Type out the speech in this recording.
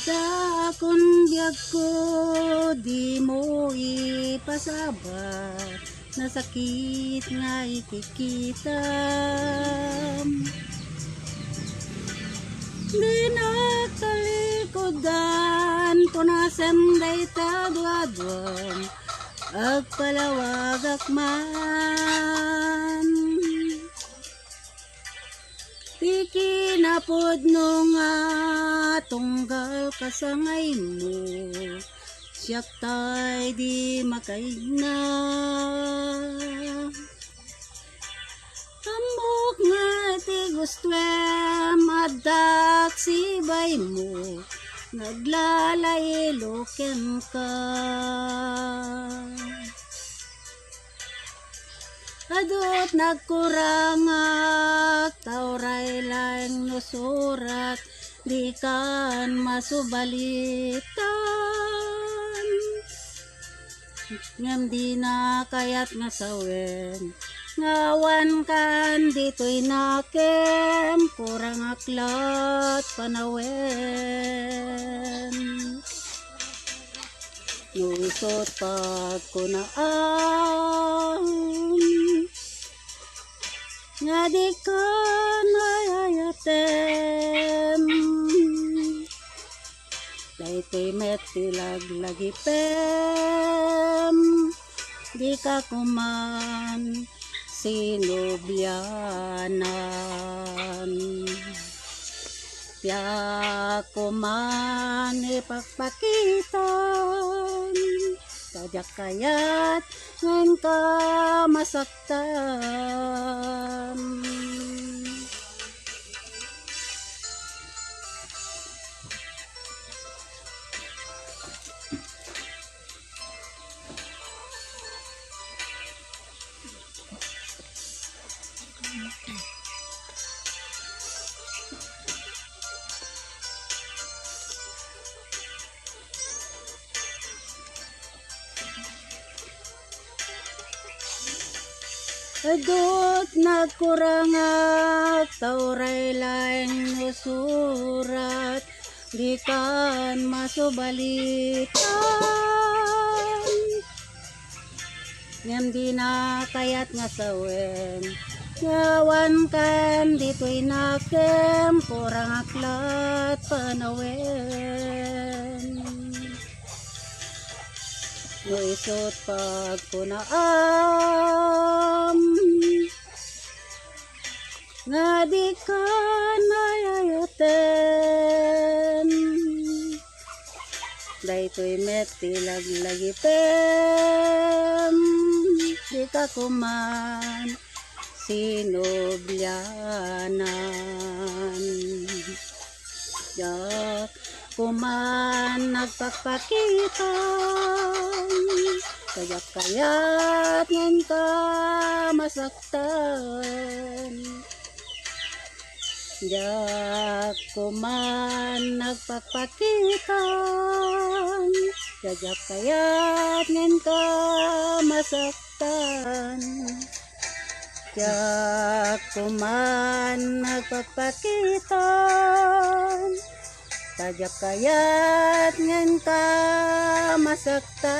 Sa akong biyag ko, di mo ipasabat, na sakit nga ikikita. Di nakalikodan, punasan day tadwadwan, agpalawag akman. Tiki na pod nung tunggal kasangay mo, siyak tay di makaigna. Ambok nga ti gustwem adak sibay mo, naglalayloken ka. Adot nagkurangak, tauray lang nusurat, di kan masubalitan. Ngam di na kayat nga sawen, ngawan kan dito'y nakem, kurang aklat panawen. Nusot pag kunaan, nga di ka nayayatem. Daytoy metilag lagi pem, di ka kuman sinubyanan. Tiyak kuman ipagpakitan, sajak kayat ngan ka masaktan. Adot nagkurangak, tauray lang nusurat, di kan masubalitan. Ngam di na kayat nga sawen, ngawan kan dito'y nakem, kurang aklat panawen. Nuisot pag punaam, nga di ka nayayaten. Daytoy metilag lagi pem, di ka kuman sinubyanan. Yak kuman nagpagpakitan, kayat kayat ngan ka masaktan. Yak kuman nagpagpakitan, kayat kayat ngan ka masaktan. Yak kuman nagpagpakitan, tajak kayat ngan ka masaktan.